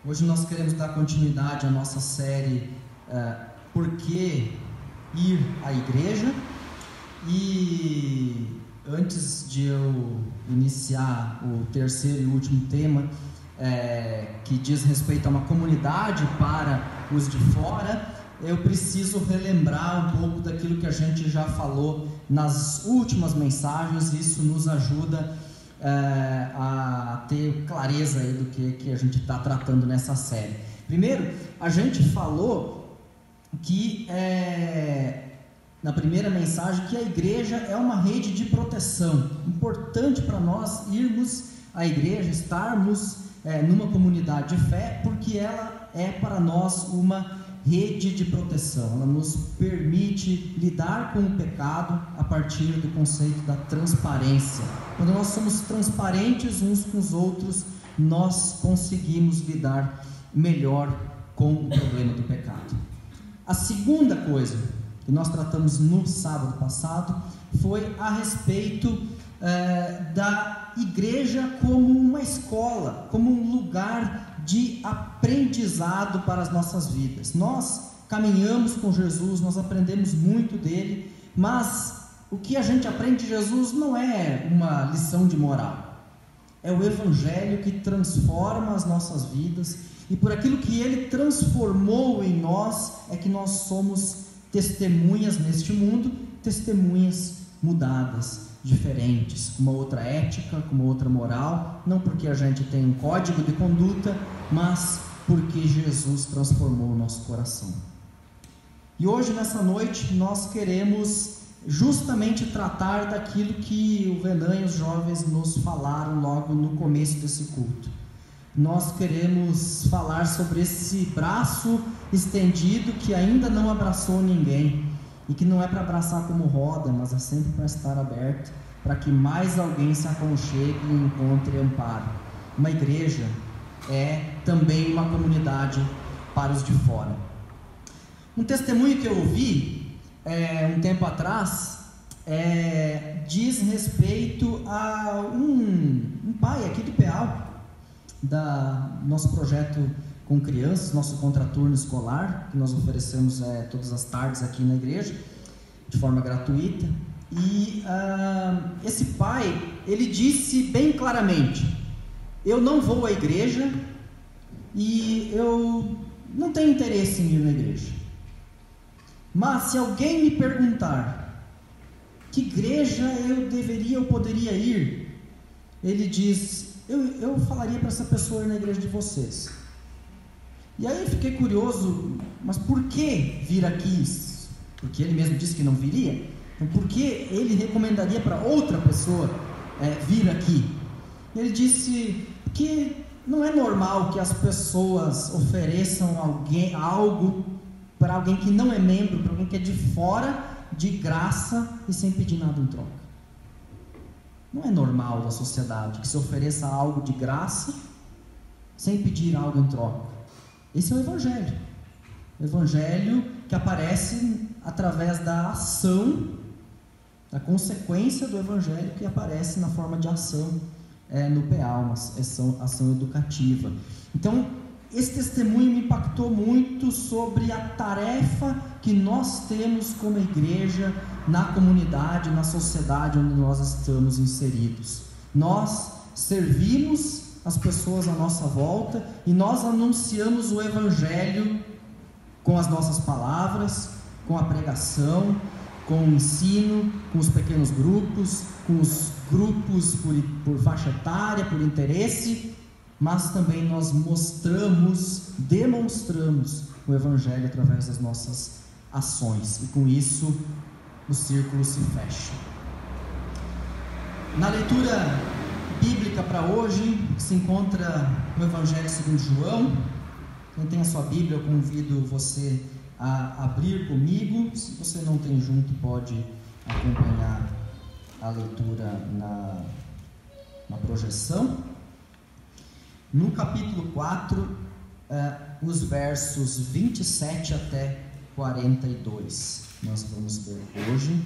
Hoje nós queremos dar continuidade à nossa série Por que ir à igreja? E antes de eu iniciar o terceiro e último tema, que diz respeito a uma comunidade para os de fora, eu preciso relembrar um pouco daquilo que a gente já falou nas últimas mensagens. Isso nos ajuda a ter clareza aí do que a gente está tratando nessa série. Primeiro, a gente falou que na primeira mensagem que a igreja é uma rede de proteção. Importante para nós irmos à igreja, estarmos numa comunidade de fé, porque ela é para nós uma rede de proteção. Ela nos permite lidar com o pecado a partir do conceito da transparência. Quando nós somos transparentes uns com os outros, nós conseguimos lidar melhor com o problema do pecado. A segunda coisa que nós tratamos no sábado passado foi a respeito da igreja como uma escola, como um lugar de aprendizado para as nossas vidas. Nós caminhamos com Jesus, nós aprendemos muito dele, mas o que a gente aprende de Jesus não é uma lição de moral, é o Evangelho que transforma as nossas vidas, e por aquilo que ele transformou em nós, é que nós somos testemunhas neste mundo, testemunhas mudadas, diferentes, com uma outra ética, com uma outra moral, não porque a gente tem um código de conduta, mas porque Jesus transformou o nosso coração. E hoje, nessa noite, nós queremos justamente tratar daquilo que o Renan e os jovens nos falaram logo no começo desse culto. Nós queremos falar sobre esse braço estendido que ainda não abraçou ninguém, e que não é para abraçar como roda, mas é sempre para estar aberto, para que mais alguém se aconchegue e encontre amparo. Uma igreja é também uma comunidade para os de fora. Um testemunho que eu ouvi um tempo atrás diz respeito a um pai aqui do Peal, nosso projeto com crianças, nosso contraturno escolar, que nós oferecemos todas as tardes aqui na igreja, de forma gratuita. E esse pai, ele disse bem claramente: eu não vou à igreja e eu não tenho interesse em ir na igreja, mas se alguém me perguntar que igreja eu poderia ir, ele diz, eu falaria para essa pessoa ir na igreja de vocês. E aí eu fiquei curioso, mas por que vir aqui? Porque ele mesmo disse que não viria, então por que ele recomendaria para outra pessoa vir aqui? Ele disse que não é normal que as pessoas ofereçam algo para alguém que não é membro, para alguém que é de fora, de graça e sem pedir nada em troca. Não é normal da sociedade que se ofereça algo de graça sem pedir algo em troca. Esse é o Evangelho. O Evangelho que aparece através da ação, da consequência do Evangelho que aparece na forma de ação no PA, uma ação educativa. Então, esse testemunho me impactou muito sobre a tarefa que nós temos como igreja na comunidade, na sociedade onde nós estamos inseridos. Nós servimos as pessoas à nossa volta e nós anunciamos o Evangelho com as nossas palavras, com a pregação, com o ensino, com os pequenos grupos, com os grupos por faixa etária, por interesse, mas também nós demonstramos o Evangelho através das nossas ações, e com isso o círculo se fecha. Na leitura bíblica para hoje se encontra o Evangelho segundo João. Quem tem a sua Bíblia, eu convido você a abrir comigo. Se você não tem junto, pode acompanhar a leitura na projeção. No capítulo 4, os versos 27 até 42, nós vamos ler hoje.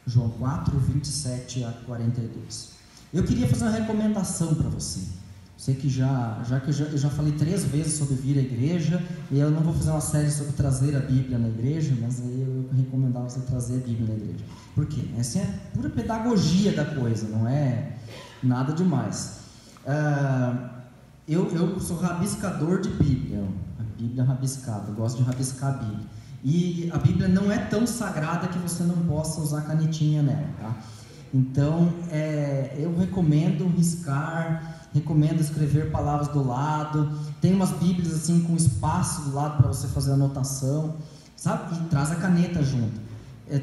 João 4, 27 a 42. Eu queria fazer uma recomendação para você. Sei que eu já falei 3 vezes sobre vir à igreja, e eu não vou fazer uma série sobre trazer a Bíblia na igreja, mas aí eu recomendava você trazer a Bíblia na igreja. Por quê? Essa é a pura pedagogia da coisa, não é nada demais. Eu sou rabiscador de Bíblia, a Bíblia rabiscada, eu gosto de rabiscar a Bíblia. E a Bíblia não é tão sagrada que você não possa usar canetinha nela, tá? Então, eu recomendo riscar, recomendo escrever palavras do lado. Tem umas Bíblias assim com espaço do lado para você fazer anotação, sabe? E traz a caneta junto.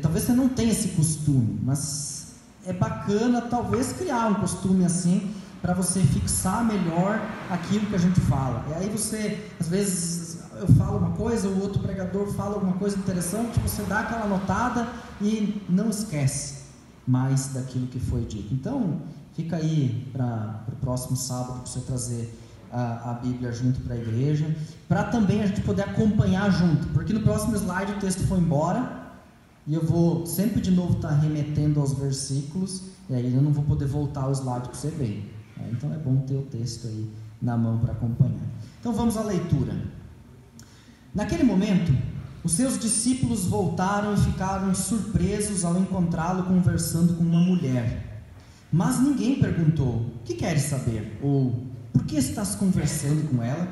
Talvez você não tenha esse costume, mas é bacana talvez criar um costume assim, para você fixar melhor aquilo que a gente fala. E aí você, às vezes, eu falo uma coisa, o outro pregador fala alguma coisa interessante, você dá aquela anotada e não esquece mais daquilo que foi dito. Então, fica aí para o próximo sábado, para você trazer a Bíblia junto para a igreja, para também a gente poder acompanhar junto, porque no próximo slide o texto foi embora, e eu vou sempre de novo estar remetendo aos versículos, e aí eu não vou poder voltar ao slide que você veio. Então é bom ter o texto aí na mão para acompanhar. Então vamos à leitura. Naquele momento, os seus discípulos voltaram e ficaram surpresos ao encontrá-lo conversando com uma mulher. Mas ninguém perguntou: o que queres saber? Ou por que estás conversando com ela?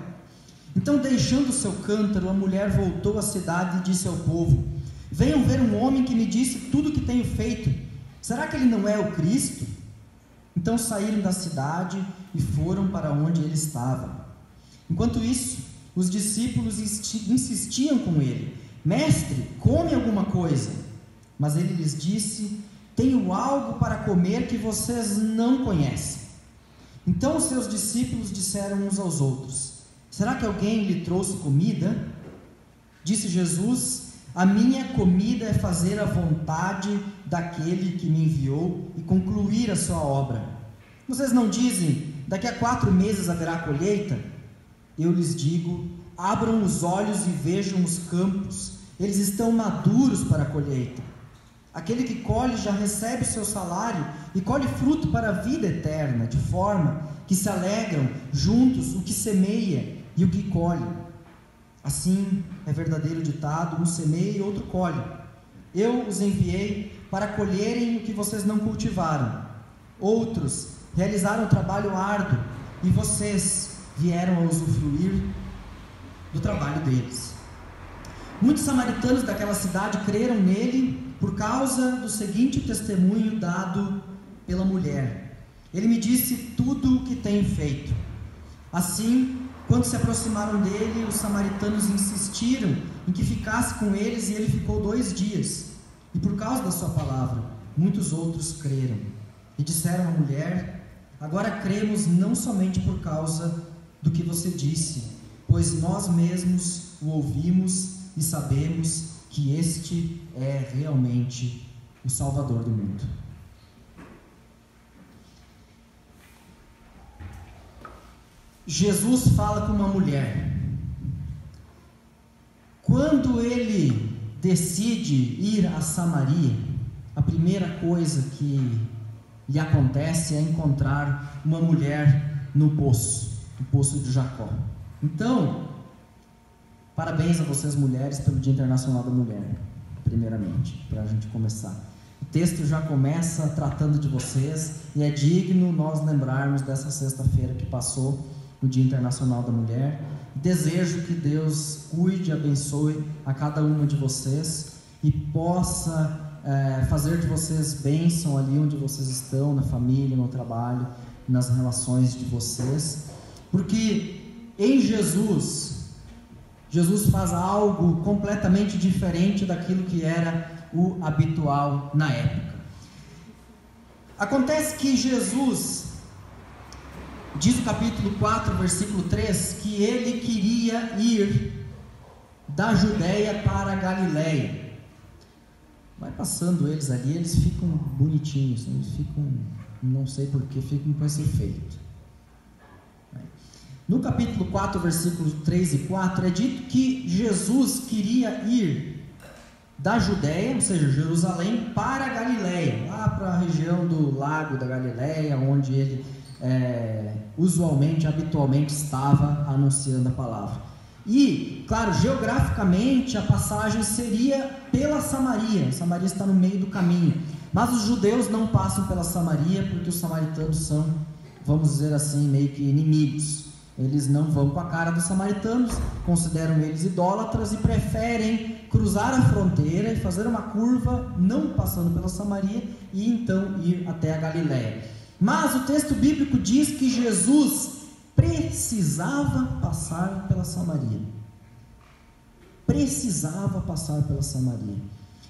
Então, deixando o seu cântaro, a mulher voltou à cidade e disse ao povo: venham ver um homem que me disse tudo o que tenho feito. Será que ele não é o Cristo? Então saíram da cidade e foram para onde ele estava. Enquanto isso, os discípulos insistiam com ele: mestre, come alguma coisa. Mas ele lhes disse: tenho algo para comer que vocês não conhecem. Então os seus discípulos disseram uns aos outros: será que alguém lhe trouxe comida? Disse Jesus: a minha comida é fazer a vontade daquele que me enviou e concluir a sua obra. Vocês não dizem: daqui a 4 meses haverá colheita? Eu lhes digo: abram os olhos e vejam os campos, eles estão maduros para a colheita. Aquele que colhe já recebe o seu salário e colhe fruto para a vida eterna, de forma que se alegram juntos o que semeia e o que colhe. Assim é verdadeiro ditado: um semeia e outro colhe. Eu os enviei para colherem o que vocês não cultivaram. Outros realizaram o trabalho árduo e vocês vieram a usufruir do trabalho deles. Muitos samaritanos daquela cidade creram nele por causa do seguinte testemunho dado pela mulher: ele me disse tudo o que tenho feito. Assim, quando se aproximaram dele, os samaritanos insistiram em que ficasse com eles, e ele ficou 2 dias. E por causa da sua palavra, muitos outros creram. E disseram à mulher: agora cremos não somente por causa do que você disse, pois nós mesmos o ouvimos e sabemos que este é realmente o Salvador do mundo. Jesus fala com uma mulher. Quando ele decide ir a Samaria, a primeira coisa que lhe acontece é encontrar uma mulher no poço de Jacó. Então, parabéns a vocês mulheres pelo Dia Internacional da Mulher, primeiramente, para a gente começar. O texto já começa tratando de vocês, e é digno nós lembrarmos dessa sexta-feira que passou, o Dia Internacional da Mulher. Desejo que Deus cuide e abençoe a cada uma de vocês e possa fazer de vocês bênção ali onde vocês estão, na família, no trabalho, nas relações de vocês, porque em Jesus faz algo completamente diferente daquilo que era o habitual na época. Acontece que Jesus, diz o capítulo 4, versículo 3, que ele queria ir da Judeia para a Galileia. Vai passando eles ali, eles ficam bonitinhos, eles ficam, não sei porquê, ficam com esse efeito. No capítulo 4, versículos 3 e 4, é dito que Jesus queria ir da Judeia, ou seja, Jerusalém, para a Galileia, lá para a região do lago da Galileia, onde ele usualmente, habitualmente estava anunciando a palavra. E, claro, geograficamente a passagem seria pela Samaria. Samaria está no meio do caminho, mas os judeus não passam pela Samaria porque os samaritanos são, vamos dizer assim, meio que inimigos. Eles não vão com a cara dos samaritanos, consideram eles idólatras e preferem cruzar a fronteira e fazer uma curva, não passando pela Samaria, e então ir até a Galiléia. Mas o texto bíblico diz que Jesus precisava passar pela Samaria. Precisava passar pela Samaria.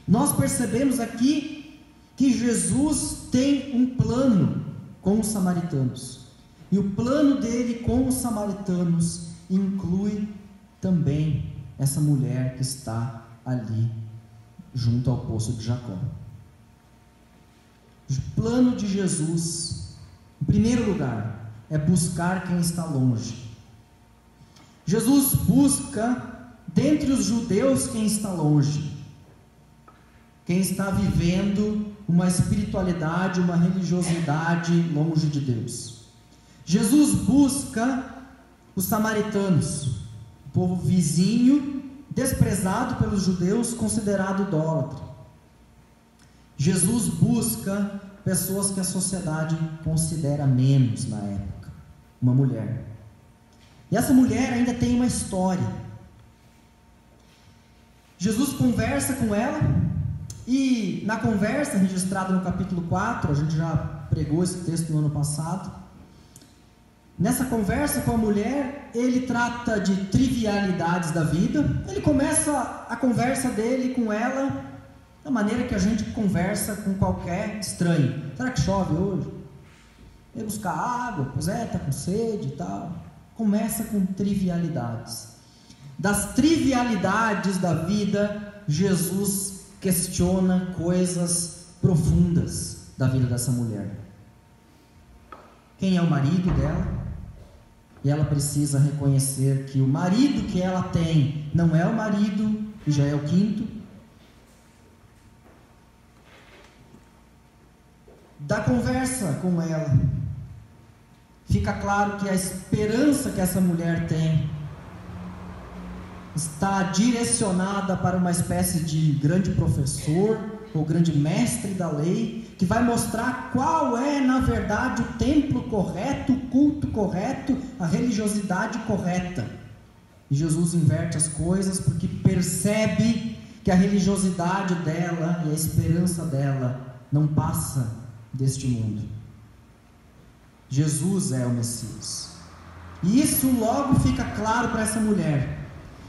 Nós percebemos aqui que Jesus tem um plano com os samaritanos. E o plano dele com os samaritanos inclui também essa mulher que está ali junto ao poço de Jacó. O plano de Jesus, em primeiro lugar, é buscar quem está longe. Jesus busca dentre os judeus quem está longe, quem está vivendo uma espiritualidade, uma religiosidade longe de Deus. Jesus busca os samaritanos, o povo vizinho, desprezado pelos judeus, considerado idólatra. Jesus busca pessoas que a sociedade considera menos na época, uma mulher. E essa mulher ainda tem uma história. Jesus conversa com ela, e na conversa registrada no capítulo 4, a gente já pregou esse texto no ano passado. Nessa conversa com a mulher, ele trata de trivialidades da vida. Ele começa a conversa dele com ela da maneira que a gente conversa com qualquer estranho. Será que chove hoje? Vai buscar água? Pois é, está com sede e tal. Começa com trivialidades. Das trivialidades da vida, Jesus questiona coisas profundas da vida dessa mulher. Quem é o marido dela? E ela precisa reconhecer que o marido que ela tem não é o marido, e já é o quinto. Da conversa com ela, fica claro que a esperança que essa mulher tem está direcionada para uma espécie de grande professor ou grande mestre da lei, que vai mostrar qual é, na verdade, o templo correto, o culto correto, a religiosidade correta. E Jesus inverte as coisas porque percebe que a religiosidade dela e a esperança dela não passa deste mundo. Jesus é o Messias. E isso logo fica claro para essa mulher.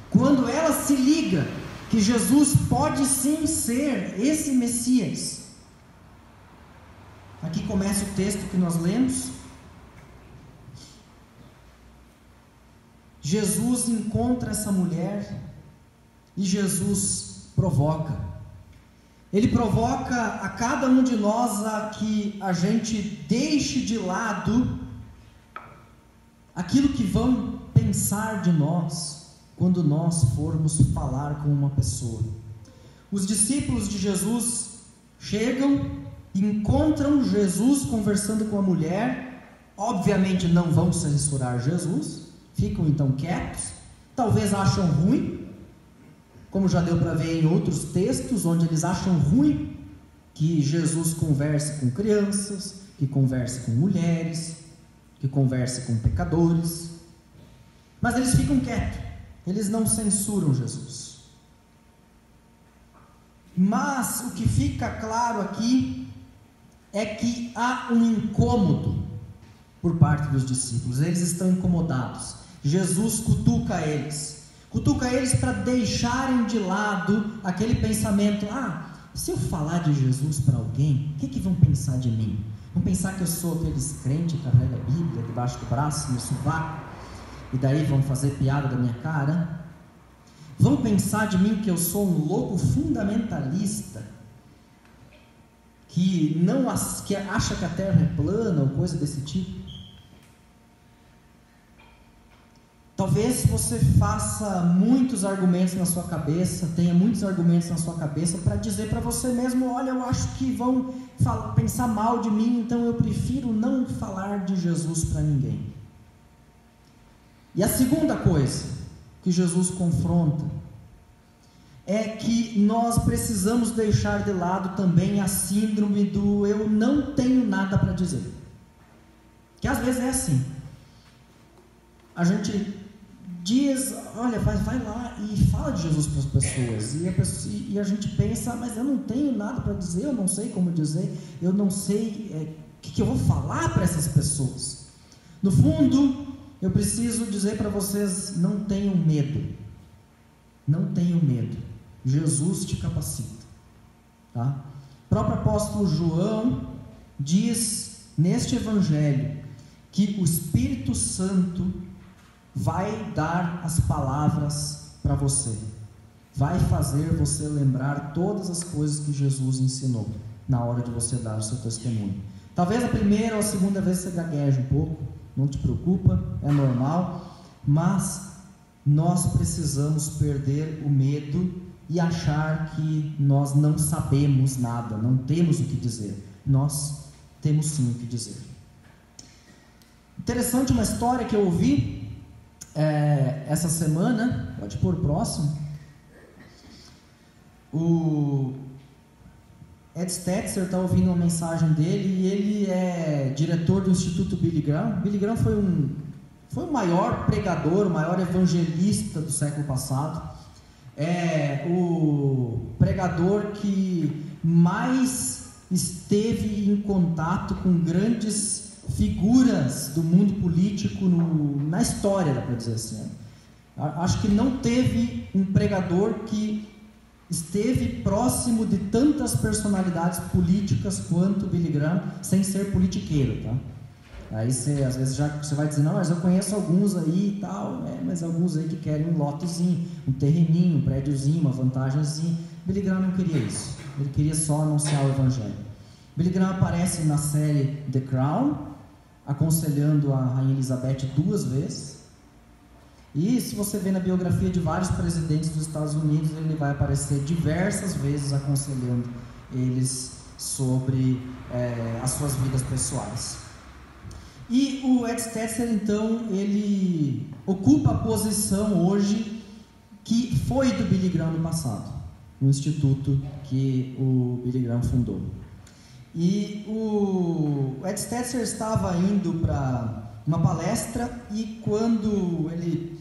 Quando ela se liga que Jesus pode sim ser esse Messias. Aqui começa o texto que nós lemos. Jesus encontra essa mulher e Jesus provoca. Ele provoca a cada um de nós a que a gente deixe de lado aquilo que vão pensar de nós quando nós formos falar com uma pessoa. Os discípulos de Jesus chegam e encontram Jesus conversando com a mulher. Obviamente não vão censurar Jesus, ficam então quietos, talvez acham ruim, como já deu para ver em outros textos, onde eles acham ruim que Jesus converse com crianças, que converse com mulheres, que converse com pecadores, mas eles ficam quietos, eles não censuram Jesus. Mas o que fica claro aqui é que há um incômodo por parte dos discípulos. Eles estão incomodados. Jesus cutuca eles para deixarem de lado aquele pensamento: se eu falar de Jesus para alguém, o que vão pensar de mim? Vão pensar que eu sou aqueles crentes que carrega a Bíblia debaixo do braço, no sovaco, e daí vão fazer piada da minha cara? Vão pensar de mim que eu sou um louco fundamentalista, que acha que a terra é plana ou coisa desse tipo? Talvez você faça muitos argumentos na sua cabeça, tenha muitos argumentos na sua cabeça para dizer para você mesmo: olha, eu acho que vão pensar mal de mim, então eu prefiro não falar de Jesus para ninguém. E a segunda coisa que Jesus confronta é que nós precisamos deixar de lado também a síndrome do eu não tenho nada para dizer. Que às vezes é assim. A gente diz, olha, vai lá e fala de Jesus para as pessoas. E a gente pensa, mas eu não tenho nada para dizer, eu não sei como dizer, eu não sei o que eu vou falar para essas pessoas. No fundo, eu preciso dizer para vocês, não tenham medo. Não tenham medo. Jesus te capacita. Tá? O próprio apóstolo João diz neste evangelho que o Espírito Santo vai dar as palavras para você, vai fazer você lembrar todas as coisas que Jesus ensinou na hora de você dar o seu testemunho. Talvez a primeira ou a segunda vez você gagueje um pouco, não te preocupa, é normal, mas nós precisamos perder o medo e achar que nós não sabemos nada, não temos o que dizer. Nós temos sim o que dizer. Interessante uma história que eu ouvi essa semana, pode pôr o próximo. O Ed Stetzer está ouvindo uma mensagem dele e ele é diretor do Instituto Billy Graham. Billy Graham foi o maior pregador, o maior evangelista do século passado. É o pregador que mais esteve em contato com grandes figuras do mundo político na história, dá para dizer assim. Acho que não teve um pregador que esteve próximo de tantas personalidades políticas quanto Billy Graham, sem ser politiqueiro, tá? Aí você, às vezes, você vai dizer, não, mas eu conheço alguns aí e tal, mas alguns aí que querem um lotezinho, um terreninho, um prédiozinho, uma vantagemzinha. Billy Graham não queria isso, ele queria só anunciar o evangelho. Billy Graham aparece na série The Crown, aconselhando a Rainha Elizabeth 2 vezes, e se você vê na biografia de vários presidentes dos Estados Unidos, ele vai aparecer diversas vezes aconselhando eles sobre as suas vidas pessoais. E o Ed Stetzer, então, ele ocupa a posição hoje que foi do Billy Graham no passado, no instituto que o Billy Graham fundou. E o Ed Stetzer estava indo para uma palestra e quando ele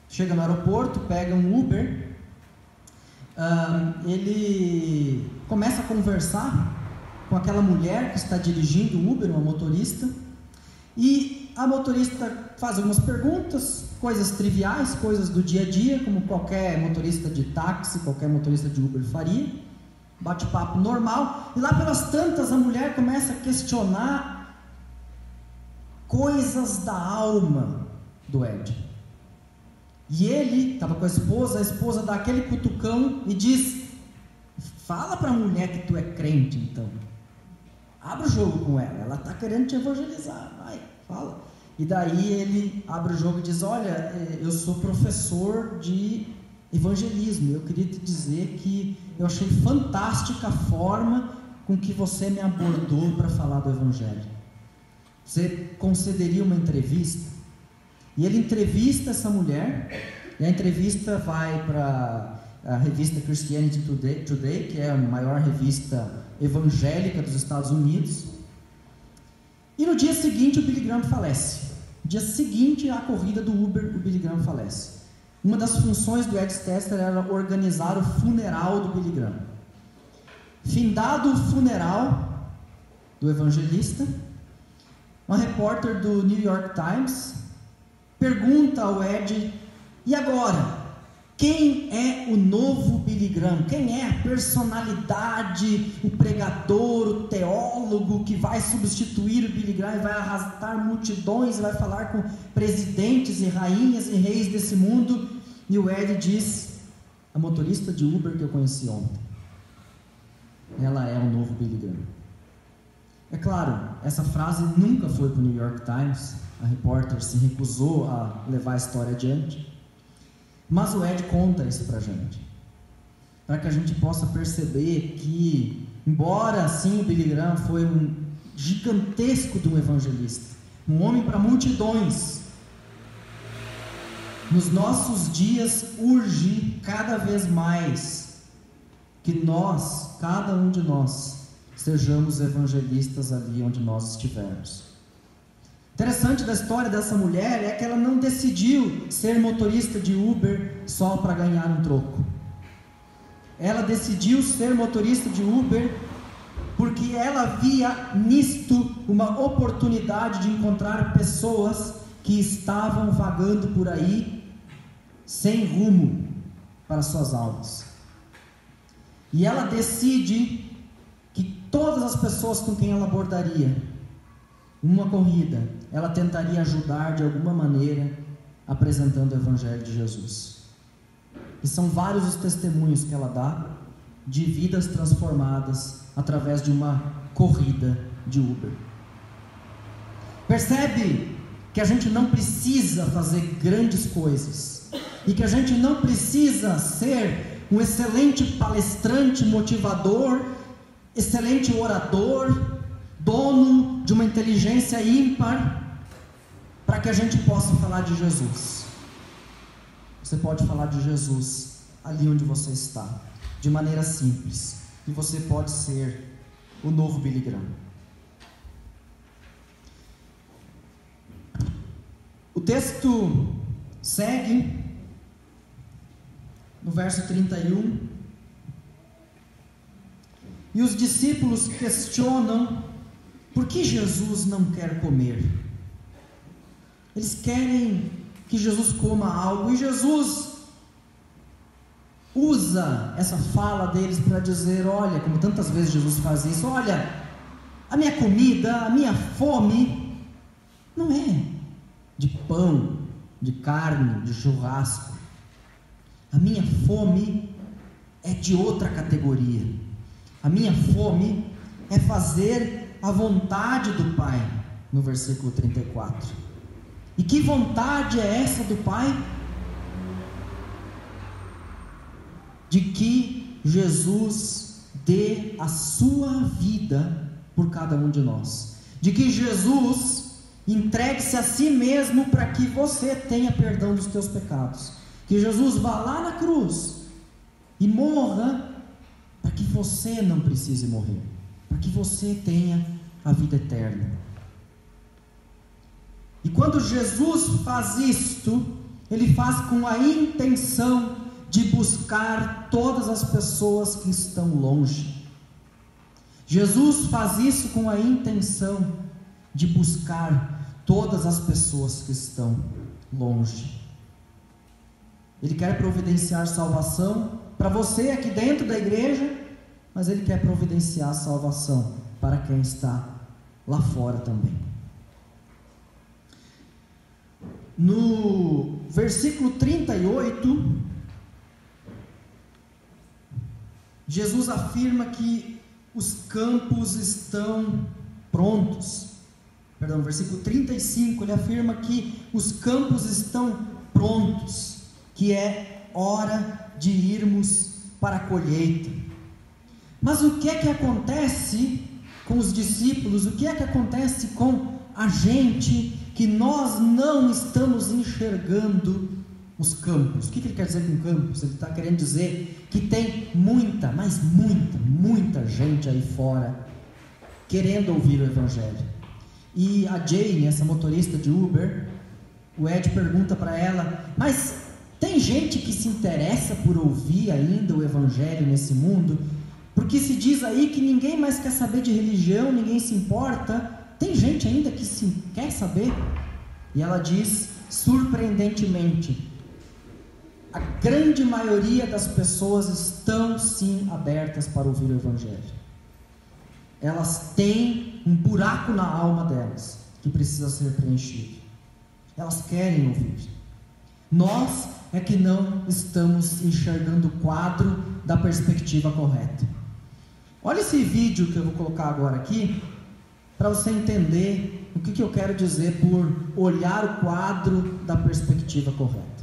chega no aeroporto, pega um Uber, ele começa a conversar com aquela mulher que está dirigindo o Uber, uma motorista. E a motorista faz algumas perguntas, coisas triviais, coisas do dia a dia, como qualquer motorista de táxi, qualquer motorista de Uber faria, bate-papo normal, e lá pelas tantas a mulher começa a questionar coisas da alma do Ed. E ele estava com a esposa dá aquele cutucão e diz, fala para a mulher que tu é crente então. Abre o jogo com ela está querendo te evangelizar, vai, fala. E daí ele abre o jogo e diz, olha, eu sou professor de evangelismo, eu queria te dizer que eu achei fantástica a forma com que você me abordou para falar do evangelho. Você concederia uma entrevista? E ele entrevista essa mulher, e a entrevista vai para a revista Christianity Today, que é a maior revista evangélica dos Estados Unidos. E no dia seguinte o Billy Graham falece. No dia seguinte à corrida do Uber, o Billy Graham falece. Uma das funções do Ed Stetzer era organizar o funeral do Billy Graham. Findado o funeral do evangelista, uma repórter do New York Times pergunta ao Ed, e agora? Quem é o novo Billy Graham? Quem é a personalidade, o pregador, o teólogo que vai substituir o Billy Graham e vai arrastar multidões, vai falar com presidentes e rainhas e reis desse mundo? E o Ed diz, a motorista de Uber que eu conheci ontem, ela é o novo Billy Graham. É claro, essa frase nunca foi para o New York Times, a repórter se recusou a levar a história adiante, mas o Ed conta isso para a gente, para que a gente possa perceber que, embora sim o Billy Graham foi um gigantesco de um evangelista, um homem para multidões, nos nossos dias urge cada vez mais que nós, cada um de nós, sejamos evangelistas ali onde nós estivermos. Interessante da história dessa mulher é que ela não decidiu ser motorista de Uber só para ganhar um troco. Ela decidiu ser motorista de Uber porque ela via nisto uma oportunidade de encontrar pessoas que estavam vagando por aí sem rumo para suas almas. E ela decide que todas as pessoas com quem ela abordaria uma corrida, ela tentaria ajudar de alguma maneira, apresentando o Evangelho de Jesus. E são vários os testemunhos que ela dá de vidas transformadas através de uma corrida de Uber. Percebe que a gente não precisa fazer grandes coisas e que a gente não precisa ser um excelente palestrante, motivador, excelente orador, dono de uma inteligência ímpar, para que a gente possa falar de Jesus. Você pode falar de Jesus ali onde você está, de maneira simples, e você pode ser o novo Billy Graham. O texto segue no verso 31, e os discípulos questionam por que Jesus não quer comer. Eles querem que Jesus coma algo, e Jesus usa essa fala deles para dizer, olha, como tantas vezes Jesus faz isso, olha, a minha comida, a minha fome não é de pão, de carne, de churrasco. A minha fome é de outra categoria. A minha fome é fazer a vontade do Pai, no versículo 34. E que vontade é essa do Pai? De que Jesus dê a sua vida por cada um de nós. De que Jesus entregue-se a si mesmo para que você tenha perdão dos teus pecados. Que Jesus vá lá na cruz e morra para que você não precise morrer, para que você tenha a vida eterna. E quando Jesus faz isto, Ele faz com a intenção de buscar todas as pessoas que estão longe. Jesus faz isso com a intenção de buscar todas as pessoas que estão longe. Ele quer providenciar salvação para você aqui dentro da igreja, mas Ele quer providenciar salvação para quem está lá fora também. No versículo 38, Jesus afirma que os campos estão prontos. Perdão, no versículo 35, Ele afirma que os campos estão prontos, que é hora de irmos para a colheita. Mas o que é que acontece com os discípulos? O que é que acontece com a gente que nós não estamos enxergando os campos? O que ele quer dizer com campos? Ele está querendo dizer que tem muita, mas muita gente aí fora querendo ouvir o Evangelho. E a Jane, essa motorista de Uber, o Ed pergunta para ela, mas tem gente que se interessa por ouvir ainda o Evangelho nesse mundo? Porque se diz aí que ninguém mais quer saber de religião, ninguém se importa. Tem gente ainda que quer saber? E ela diz, surpreendentemente, a grande maioria das pessoas estão sim abertas para ouvir o Evangelho. Elas têm um buraco na alma delas que precisa ser preenchido. Elas querem ouvir. Nós é que não estamos enxergando o quadro da perspectiva correta. Olha esse vídeo que eu vou colocar agora aqui. para você entender o que eu quero dizer por olhar o quadro da perspectiva correta.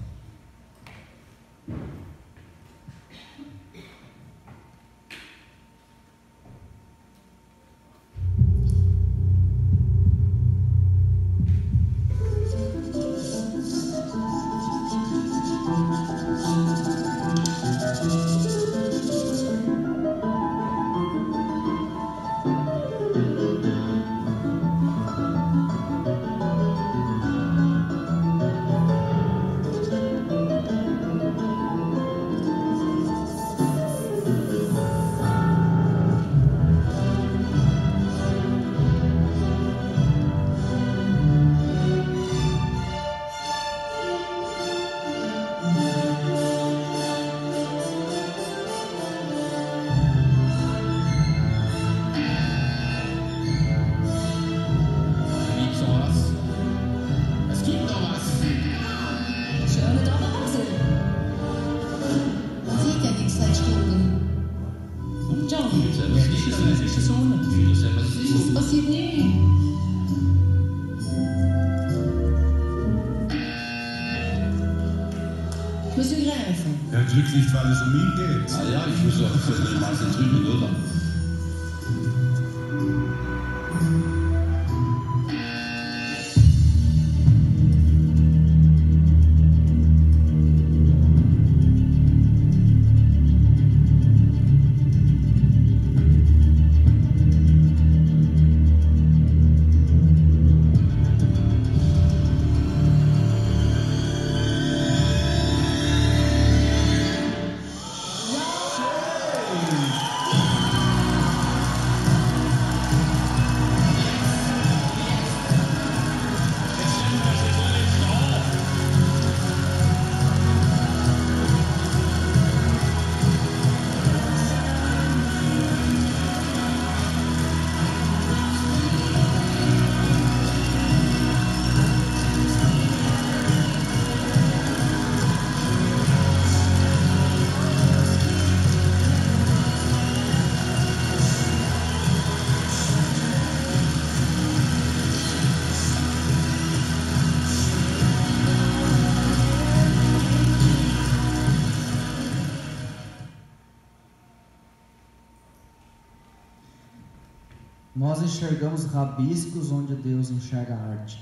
Er drückt nicht, weil es ihn geht. Ah ja, ich muss auch den Maße drücken, oder? Nós enxergamos rabiscos onde Deus enxerga arte.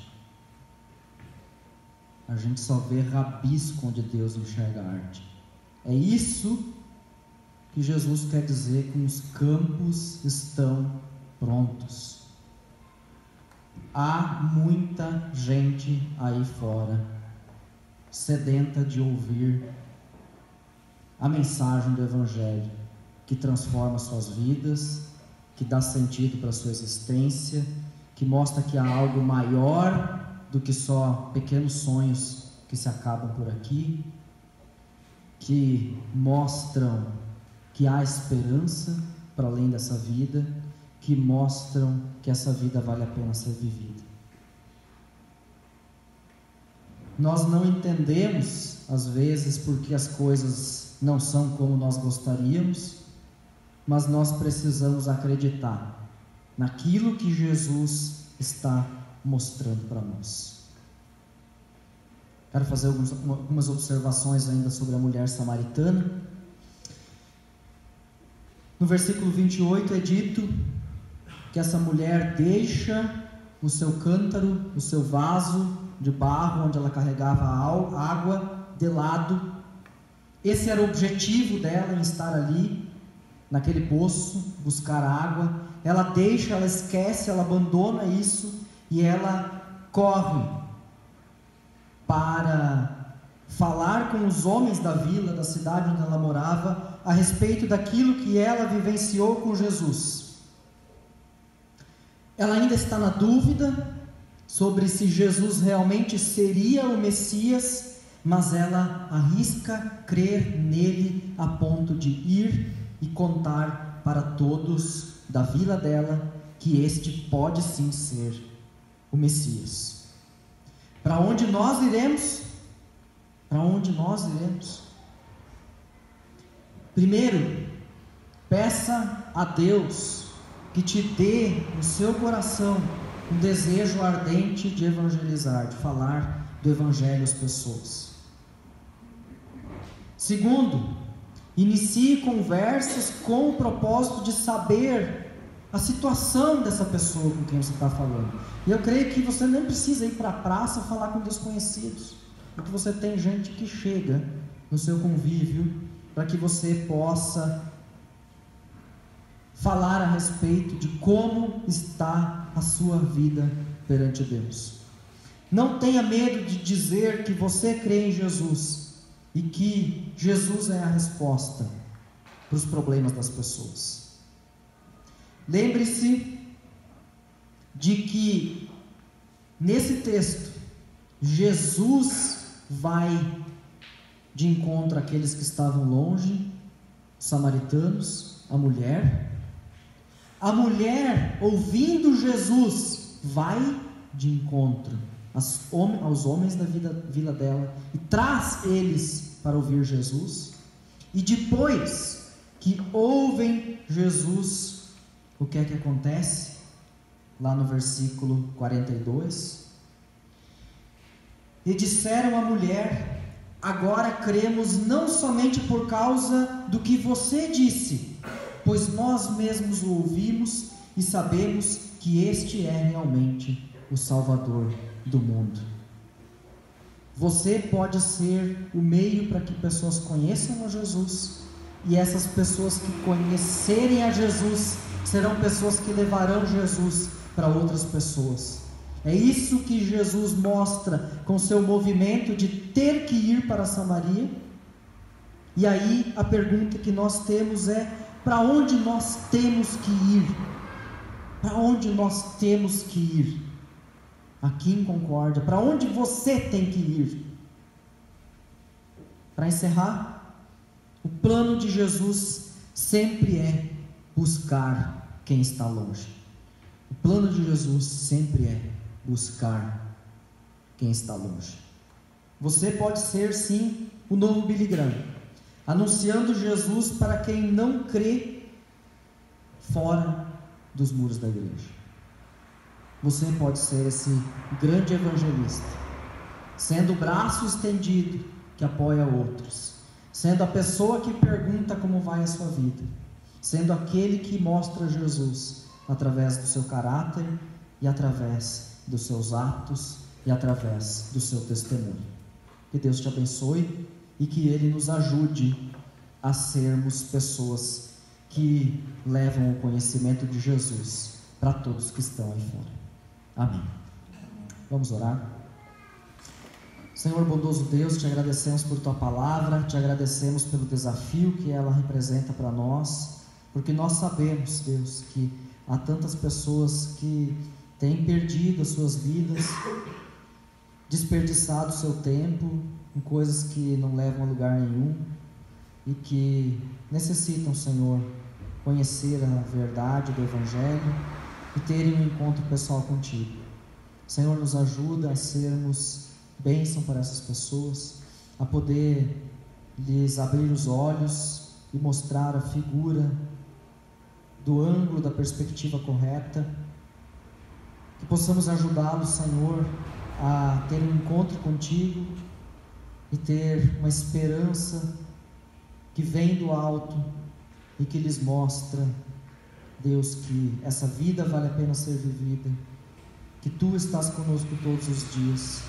A gente só vê rabisco onde Deus enxerga arte. É isso que Jesus quer dizer com os campos estão prontos. Há muita gente aí fora sedenta de ouvir a mensagem do Evangelho que transforma suas vidas, que dá sentido para a sua existência, que mostra que há algo maior do que só pequenos sonhos que se acabam por aqui, que mostram que há esperança para além dessa vida, que mostram que essa vida vale a pena ser vivida. Nós não entendemos, às vezes, porque as coisas não são como nós gostaríamos, mas nós precisamos acreditar naquilo que Jesus está mostrando para nós. Quero fazer algumas observações ainda sobre a mulher samaritana. No versículo 28 é dito que essa mulher deixa o seu cântaro, o seu vaso de barro onde ela carregava a água de lado. Esse era o objetivo dela em estar ali, naquele poço, buscar água. Ela deixa, ela esquece, ela abandona isso e ela corre para falar com os homens da vila, da cidade onde ela morava, a respeito daquilo que ela vivenciou com Jesus. Ela ainda está na dúvida sobre se Jesus realmente seria o Messias, mas ela arrisca crer nele a ponto de ir e contar para todos da vila dela que este pode sim ser o Messias. Para onde nós iremos? Para onde nós iremos? Primeiro, peça a Deus que te dê no seu coração um desejo ardente de evangelizar, de falar do Evangelho às pessoas. Segundo, inicie conversas com o propósito de saber a situação dessa pessoa com quem você está falando. E eu creio que você nem precisa ir para a praça falar com desconhecidos, porque você tem gente que chega no seu convívio para que você possa falar a respeito de como está a sua vida perante Deus. Não tenha medo de dizer que você crê em Jesus e que Jesus é a resposta para os problemas das pessoas. Lembre-se de que nesse texto Jesus vai de encontro àqueles que estavam longe, os samaritanos, a mulher. A mulher, ouvindo Jesus, vai de encontro aos homens da vila dela e traz eles para ouvir Jesus. E depois que ouvem Jesus, o que é que acontece? Lá no versículo 42: e disseram à mulher: agora cremos não somente por causa do que você disse, pois nós mesmos o ouvimos e sabemos que este é realmente o Salvador do mundo. Você pode ser o meio para que pessoas conheçam a Jesus, e essas pessoas que conhecerem a Jesus serão pessoas que levarão Jesus para outras pessoas. É isso que Jesus mostra com seu movimento de ter que ir para Samaria. E aí a pergunta que nós temos é: para onde nós temos que ir? Para onde nós temos que ir? Aqui em Concórdia, para onde você tem que ir? Para encerrar, o plano de Jesus sempre é buscar quem está longe. O plano de Jesus sempre é buscar quem está longe. Você pode ser sim o novo Billy Graham, anunciando Jesus para quem não crê fora dos muros da igreja. Você pode ser esse grande evangelista, sendo o braço estendido que apoia outros, sendo a pessoa que pergunta como vai a sua vida, sendo aquele que mostra Jesus através do seu caráter e através dos seus atos e através do seu testemunho. Que Deus te abençoe e que Ele nos ajude a sermos pessoas que levam o conhecimento de Jesus para todos que estão aí fora. Amém. Vamos orar. Senhor bondoso Deus, te agradecemos por Tua palavra, te agradecemos pelo desafio que ela representa para nós, porque nós sabemos, Deus, que há tantas pessoas que têm perdido as suas vidas, desperdiçado o seu tempo em coisas que não levam a lugar nenhum e que necessitam, Senhor, conhecer a verdade do Evangelho e terem um encontro pessoal contigo. Senhor, nos ajuda a sermos bênção para essas pessoas, a poder lhes abrir os olhos e mostrar a figura do ângulo, da perspectiva correta, que possamos ajudá-los, Senhor, a ter um encontro contigo e ter uma esperança que vem do alto e que lhes mostra, Deus, que essa vida vale a pena ser vivida, que Tu estás conosco todos os dias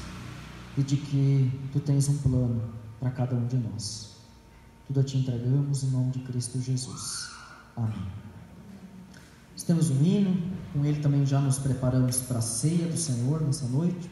e de que Tu tens um plano para cada um de nós. Tudo a Te entregamos em nome de Cristo Jesus. Amém. Nós temos um hino, com ele também já nos preparamos para a ceia do Senhor nessa noite.